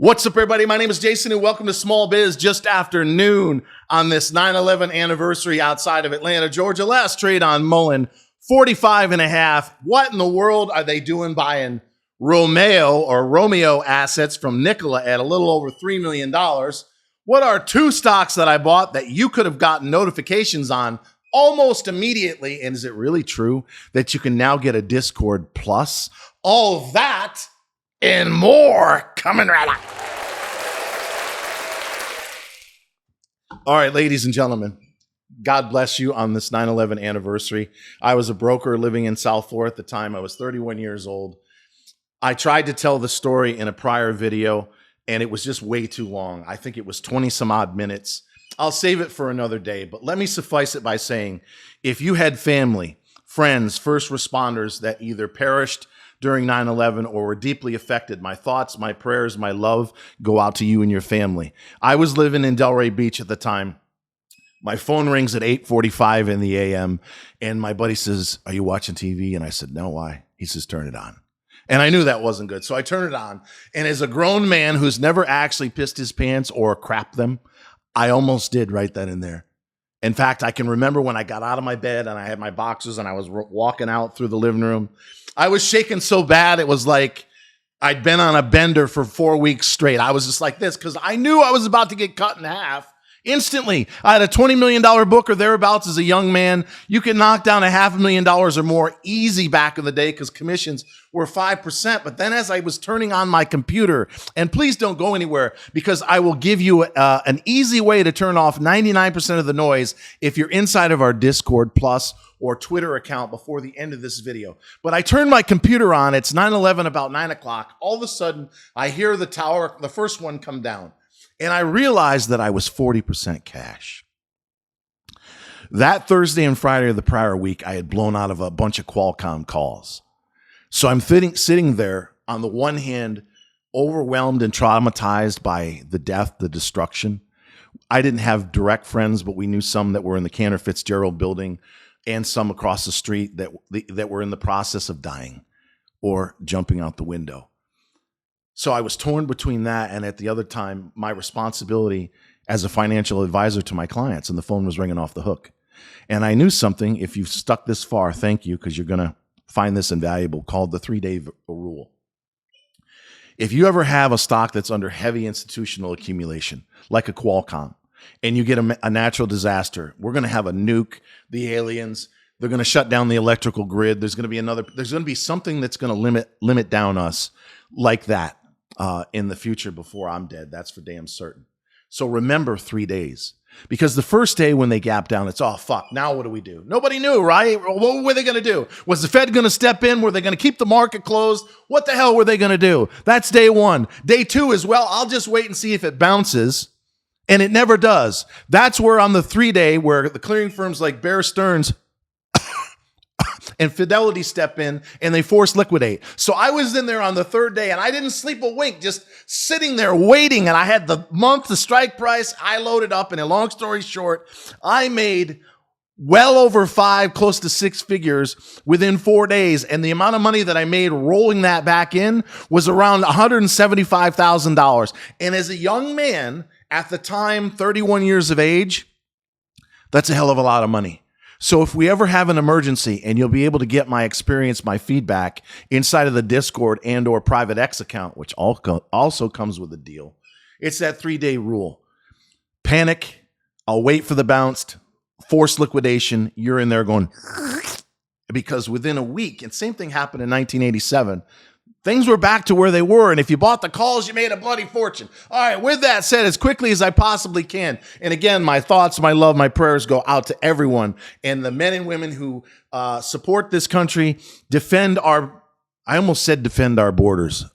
What's up, everybody? My name is Jason, and welcome to Small Biz just after noon on this 9/11 anniversary outside of Atlanta, Georgia. Last trade on MULN, 45.5. What in the world are they doing buying Romeo assets from Nikola at a little over $3 million? What are two stocks that I bought that you could have gotten notifications on almost immediately? And is it really true that you can now get a Discord Plus? All that and more coming right up. All right, ladies and gentlemen, God bless you on this 9/11 anniversary. I was a broker living in South Florida at the time. I was 31 years old. I tried to tell the story in a prior video, and it was just way too long. I think it was 20 some odd minutes. I'll save it for another day, but let me suffice it by saying, if you had family, friends, first responders that either perished during 9/11 or were deeply affected, my thoughts, my prayers, my love go out to you and your family. I was living in Delray Beach at the time. My phone rings at 8:45 in the a.m. and my buddy says, "Are you watching TV?" And I said, "No, why?" He says, "Turn it on." And I knew that wasn't good. So I turned it on. And as a grown man who's never actually pissed his pants or crapped them, I almost did right then and there. In fact, I can remember when I got out of my bed and I had my boxers and I was walking out through the living room. I was shaking so bad, it was like I'd been on a bender for 4 weeks straight. I was just like this because I knew I was about to get cut in half. Instantly, I had a $20 million book or thereabouts as a young man. You could knock down $500,000 or more easy back in the day because commissions were 5%. But then as I was turning on my computer, and please don't go anywhere because I will give you an easy way to turn off 99% of the noise if you're inside of our Discord Plus or Twitter account before the end of this video. But I turned my computer on. It's 9/11, about 9 o'clock. All of a sudden, I hear the tower, the first one come down. And I realized that I was 40% cash. That Thursday and Friday of the prior week, I had blown out of a bunch of Qualcomm calls. So I'm sitting there, on the one hand, overwhelmed and traumatized by the death, the destruction. I didn't have direct friends, but we knew some that were in the Cantor Fitzgerald building and some across the street that were in the process of dying or jumping out the window. So I was torn between that and at the other time, my responsibility as a financial advisor to my clients, and the phone was ringing off the hook. And I knew something, if you've stuck this far, thank you, because you're going to find this invaluable, called the 3-day rule. If you ever have a stock that's under heavy institutional accumulation, like a Qualcomm, and you get a natural disaster, we're going to have a nuke, the aliens, they're going to shut down the electrical grid. There's going to be something that's going to limit down us like that. In the future before I'm dead. That's for damn certain. So remember 3 days. Because the first day when they gap down, it's, oh, fuck, now what do we do? Nobody knew, right? What were they going to do? Was the Fed going to step in? Were they going to keep the market closed? What the hell were they going to do? That's day one. Day two is, well, I'll just wait and see if it bounces. And it never does. That's where on the 3-day, where the clearing firms like Bear Stearns and Fidelity step in and they force liquidate. So I was in there on the 3rd day and I didn't sleep a wink, just sitting there waiting. And I had the month, the strike price. I loaded up, and a long story short, I made well over 5, close to 6 figures within 4 days. And the amount of money that I made rolling that back in was around $175,000. And as a young man at the time, 31 years of age, that's a hell of a lot of money. So if we ever have an emergency, and you'll be able to get my experience, my feedback inside of the Discord and or Private X account, which also comes with a deal. It's that 3-day rule. Panic. I'll wait for the bounce. Forced liquidation. You're in there going, because within a week, and same thing happened in 1987, things were back to where they were. And if you bought the calls, you made a bloody fortune. All right. With that said, as quickly as I possibly can. And again, my thoughts, my love, my prayers go out to everyone and the men and women who support this country, defend our borders.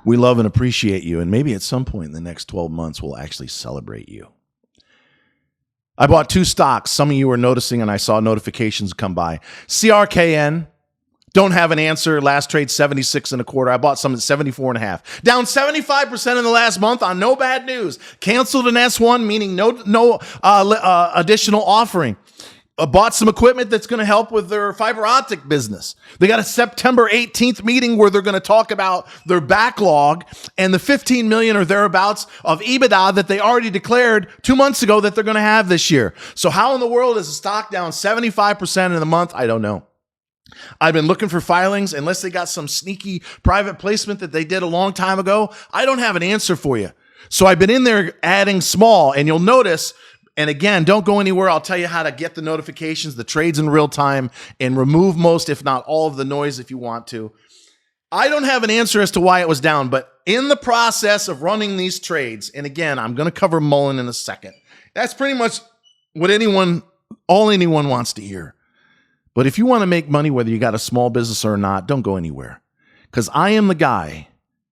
We love and appreciate you. And maybe at some point in the next 12 months, we'll actually celebrate you. I bought 2 stocks. Some of you are noticing, and I saw notifications come by. CRKN, don't have an answer. Last trade 76.25. I bought some at 74.5. Down 75% in the last month on no bad news. Canceled an S1, meaning no additional offering. bought some equipment that's going to help with their fiber optic business. They got a September 18th meeting where they're going to talk about their backlog and the 15 million or thereabouts of EBITDA that they already declared 2 months ago that they're going to have this year. So how in the world is the stock down 75% in a month? I don't know. I've been looking for filings. Unless they got some sneaky private placement that they did a long time ago, I don't have an answer for you. So I've been in there adding small, and you'll notice, and again, don't go anywhere. I'll tell you how to get the notifications, the trades in real time, and remove most, if not all, of the noise if you want to. I don't have an answer as to why it was down, but in the process of running these trades, and again, I'm going to cover MULN in a second. That's pretty much what all anyone wants to hear. But if you want to make money, whether you got a small business or not, don't go anywhere. Because I am the guy,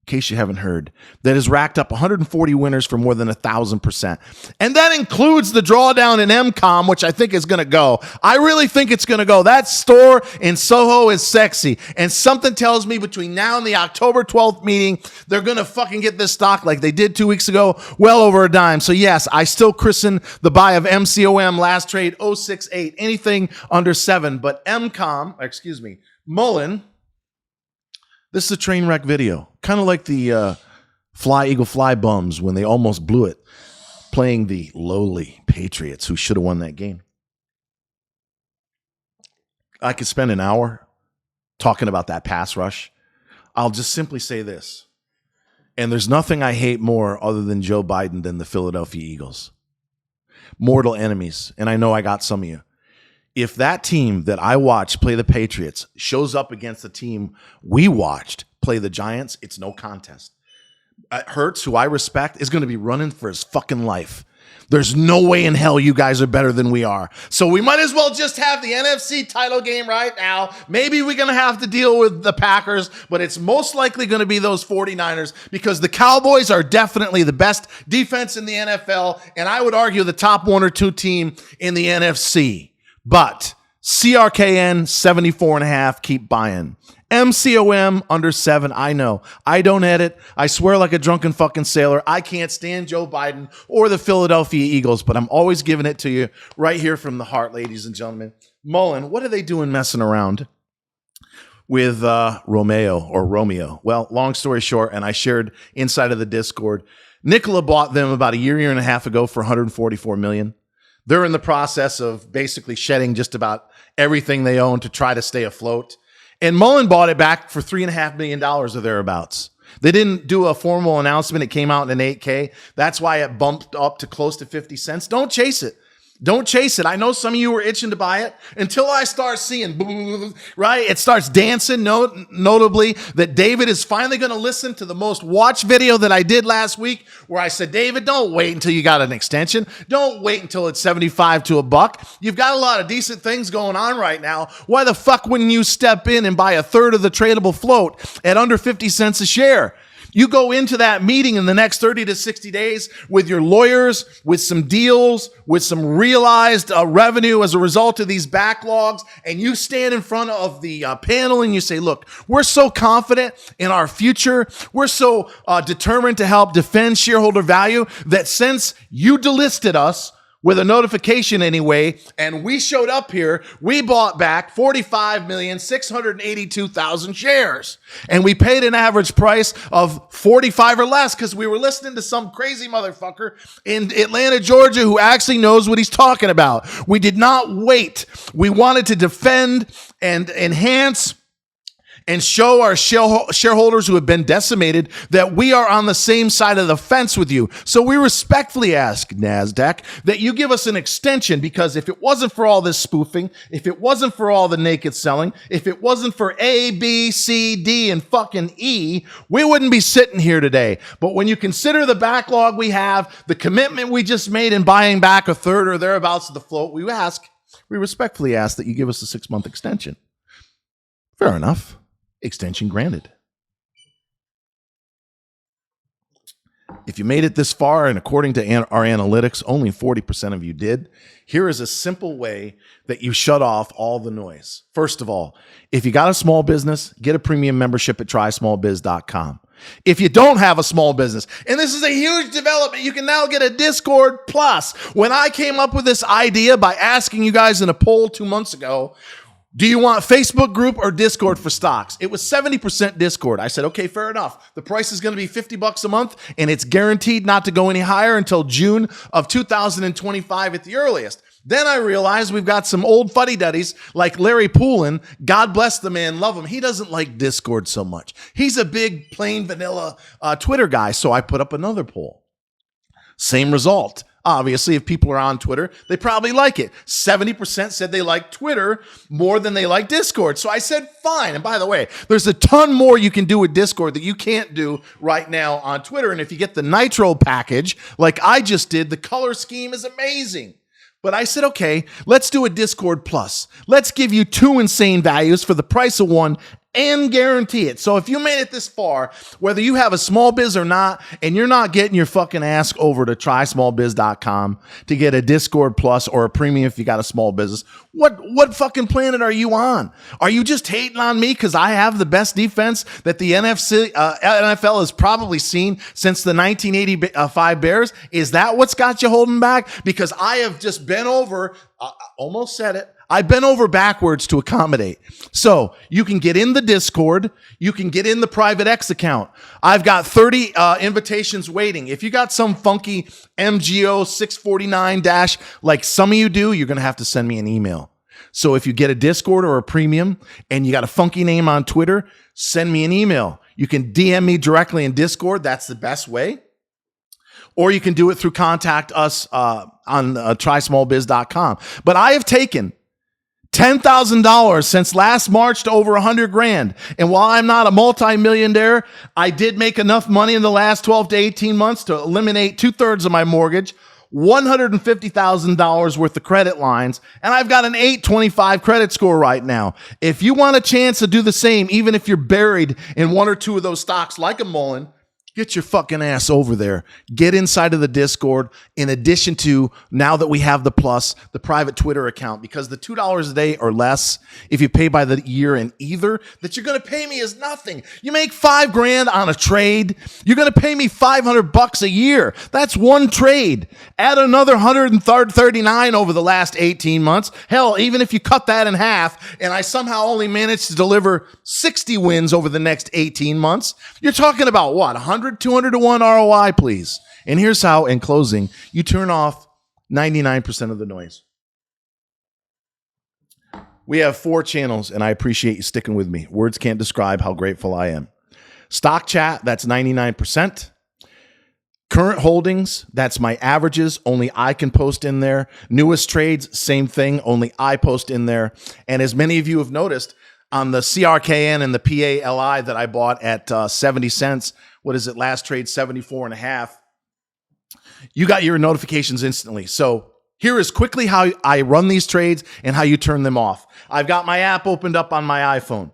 in case you haven't heard, that has racked up 140 winners for more than 1,000%. And that includes the drawdown in MCOM, which I think is going to go. I really think it's going to go. That store in Soho is sexy. And something tells me between now and the October 12th meeting, they're going to fucking get this stock like they did 2 weeks ago, well over a dime. So yes, I still christen the buy of MCOM last trade 068, anything under 7. But MULN, this is a train wreck video, kind of like the Eagle Fly bums when they almost blew it, playing the lowly Patriots who should have won that game. I could spend an hour talking about that pass rush. I'll just simply say this, and there's nothing I hate more other than Joe Biden than the Philadelphia Eagles. Mortal enemies, and I know I got some of you. If that team that I watched play the Patriots shows up against the team we watched play the Giants, it's no contest. Hurts, who I respect, is going to be running for his fucking life. There's no way in hell you guys are better than we are. So we might as well just have the NFC title game right now. Maybe we're going to have to deal with the Packers, but it's most likely going to be those 49ers because the Cowboys are definitely the best defense in the NFL, and I would argue the top 1 or 2 team in the NFC. But CRKN 74.5, keep buying. MCOM under 7, I know. I don't edit. I swear like a drunken fucking sailor. I can't stand Joe Biden or the Philadelphia Eagles, but I'm always giving it to you right here from the heart, ladies and gentlemen. MULN, what are they doing messing around with Romeo? Well, long story short, and I shared inside of the Discord, Nikola bought them about a year and a half ago for $144 million. They're in the process of basically shedding just about everything they own to try to stay afloat. And MULN bought it back for $3.5 million or thereabouts. They didn't do a formal announcement. It came out in an 8K. That's why it bumped up to close to 50 cents. Don't chase it. Don't chase it. I know some of you were itching to buy it until I start seeing, right? It starts dancing, notably that David is finally going to listen to the most watched video that I did last week where I said, David, don't wait until you got an extension. Don't wait until it's 75 to $1. You've got a lot of decent things going on right now. Why the fuck wouldn't you step in and buy a third of the tradable float at under 50 cents a share? You go into that meeting in the next 30 to 60 days with your lawyers, with some deals, with some realized revenue as a result of these backlogs, and you stand in front of the panel and you say, look, we're so confident in our future. We're so determined to help defend shareholder value that since you delisted us, with a notification anyway, and we showed up here, we bought back 45,682,000 shares. And we paid an average price of 45 or less because we were listening to some crazy motherfucker in Atlanta, Georgia, who actually knows what he's talking about. We did not wait. We wanted to defend and enhance and show our shareholders who have been decimated that we are on the same side of the fence with you. So we respectfully ask, NASDAQ, that you give us an extension, because if it wasn't for all this spoofing, if it wasn't for all the naked selling, if it wasn't for A, B, C, D, and fucking E, we wouldn't be sitting here today. But when you consider the backlog we have, the commitment we just made in buying back a third or thereabouts of the float, we respectfully ask that you give us a 6-month extension. Fair enough. Extension granted. If you made it this far, and according to our analytics, only 40% of you did, here is a simple way that you shut off all the noise. First of all, if you got a small business, get a premium membership at trysmallbiz.com. If you don't have a small business. And this is a huge development. You can now get a Discord Plus. When I came up with this idea by asking you guys in a poll 2 months ago, do you want Facebook group or Discord for stocks? It was 70% Discord. I said, okay, fair enough. The price is going to be $50 a month, and it's guaranteed not to go any higher until June of 2025 at the earliest. Then I realized we've got some old fuddy-duddies like Larry Poulin. God bless the man, love him. He doesn't like Discord so much. He's a big, plain vanilla Twitter guy, so I put up another poll. Same result. Obviously, if people are on Twitter, they probably like it. 70% said they like Twitter more than they like Discord. So I said, fine. And by the way, there's a ton more you can do with Discord that you can't do right now on Twitter. And if you get the Nitro package, like I just did, the color scheme is amazing. But I said, okay, let's do a Discord Plus. Let's give you 2 insane values for the price of 1 and guarantee it. So if you made it this far, whether you have a small biz or not, and you're not getting your fucking ass over to trysmallbiz.com to get a Discord Plus or a premium if you got a small business, what fucking planet are you on? Are you just hating on me because I have the best defense that the NFL has probably seen since the 1985 Bears? Is that what's got you holding back? Because I have just been over, almost said it, I bent over backwards to accommodate. So you can get in the Discord. You can get in the private X account. I've got 30 invitations waiting. If you got some funky MGO 649 dash like some of you do, you're going to have to send me an email. So if you get a Discord or a premium and you got a funky name on Twitter, send me an email. You can DM me directly in Discord. That's the best way. Or you can do it through contact us on trysmallbiz.com. But I have taken $10,000 since last March to over $100,000. And while I'm not a multi-millionaire, I did make enough money in the last 12 to 18 months to eliminate 2/3 of my mortgage, $150,000 worth of credit lines, and I've got an 825 credit score right now. If you want a chance to do the same, even if you're buried in 1 or 2 of those stocks like a MULN, get your fucking ass over there. Get inside of the Discord. In addition to, now that we have the Plus, the private Twitter account, because the $2 a day or less, if you pay by the year in either, that you're going to pay me is nothing. You make $5,000 on a trade. You're going to pay me $500 a year. That's one trade. Add another 139 over the last 18 months. Hell, even if you cut that in half and I somehow only managed to deliver 60 wins over the next 18 months, you're talking about what? 200 to 1 ROI, please. And here's how, in closing, you turn off 99% of the noise. We have 4 channels, and I appreciate you sticking with me. Words can't describe how grateful I am. Stock chat, that's 99%. Current holdings, that's my averages. Only I can post in there. Newest trades, same thing. Only I post in there. And as many of you have noticed, on the CRKN and the PALI that I bought at 70 cents, what is it? Last trade 74.5. You got your notifications instantly. So here is quickly how I run these trades and how you turn them off. I've got my app opened up on my iPhone.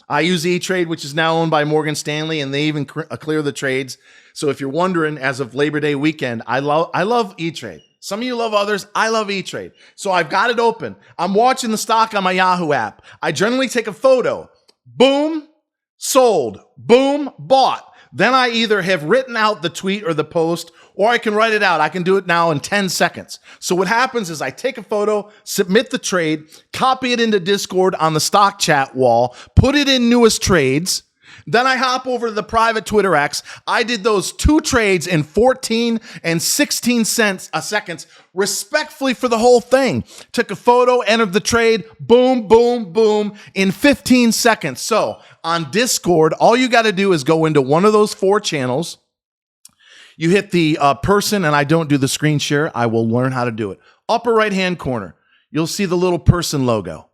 I use E-Trade, which is now owned by Morgan Stanley, and they even clear the trades. So if you're wondering, as of Labor Day weekend, I love E-Trade. Some of you love others. I love E-Trade. So I've got it open. I'm watching the stock on my Yahoo app. I generally take a photo. Boom, sold. Boom, bought. Then I either have written out the tweet or the post, or I can write it out. I can do it now in 10 seconds. So what happens is I take a photo, submit the trade, copy it into Discord on the stock chat wall, put it in newest trades. Then I hop over to the private Twitter X. I did those 2 trades in 14 and 16 seconds, respectfully for the whole thing. Took a photo, entered the trade, boom, boom, boom, in 15 seconds. So on Discord, all you got to do is go into one of those 4 channels. You hit the person, and I don't do the screen share. I will learn how to do it. Upper right-hand corner, you'll see the little person logo.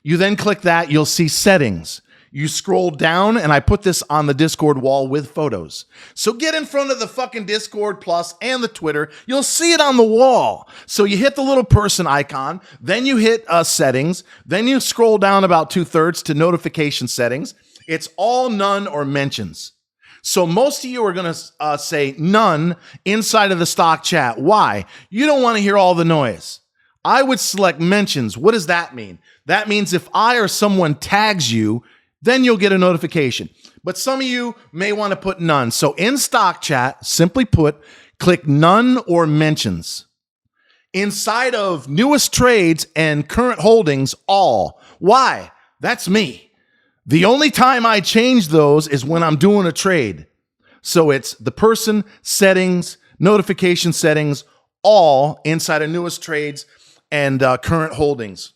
You then click that. You'll see settings. You scroll down, and I put this on the Discord wall with photos. So get in front of the fucking Discord Plus and the Twitter. You'll see it on the wall. So you hit the little person icon, then you hit settings, then you scroll down about 2/3 to notification settings. It's all none or mentions. So most of you are going to say none inside of the stock chat. Why? You don't want to hear all the noise. I would select mentions. What does that mean? That means if I or someone tags you then you'll get a notification. But some of you may want to put none. So in stock chat, simply click none or mentions. Inside of newest trades and current holdings, all. Why? That's me. The only time I change those is when I'm doing a trade. So it's the person, settings, notification settings, all inside of newest trades and current holdings.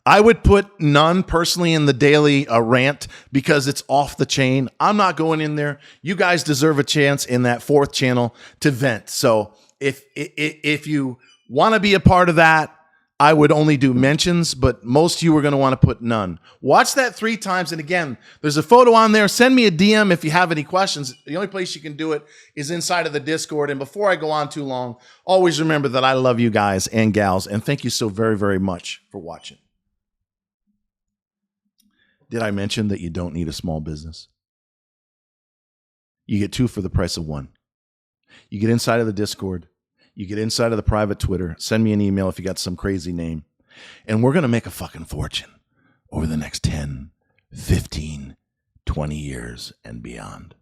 I would put none personally in the daily rant because it's off the chain. I'm not going in there. You guys deserve a chance in that fourth channel to vent. So if you want to be a part of that, I would only do mentions, but most of you are going to want to put none. Watch that 3 times. And again, there's a photo on there. Send me a DM if you have any questions. The only place you can do it is inside of the Discord. And before I go on too long, always remember that I love you guys and gals. And thank you so very, very much for watching. Did I mention that you don't need a small business? You get 2 for the price of 1. You get inside of the Discord. You get inside of the private Twitter. Send me an email if you got some crazy name. And we're going to make a fucking fortune over the next 10, 15, 20 years and beyond.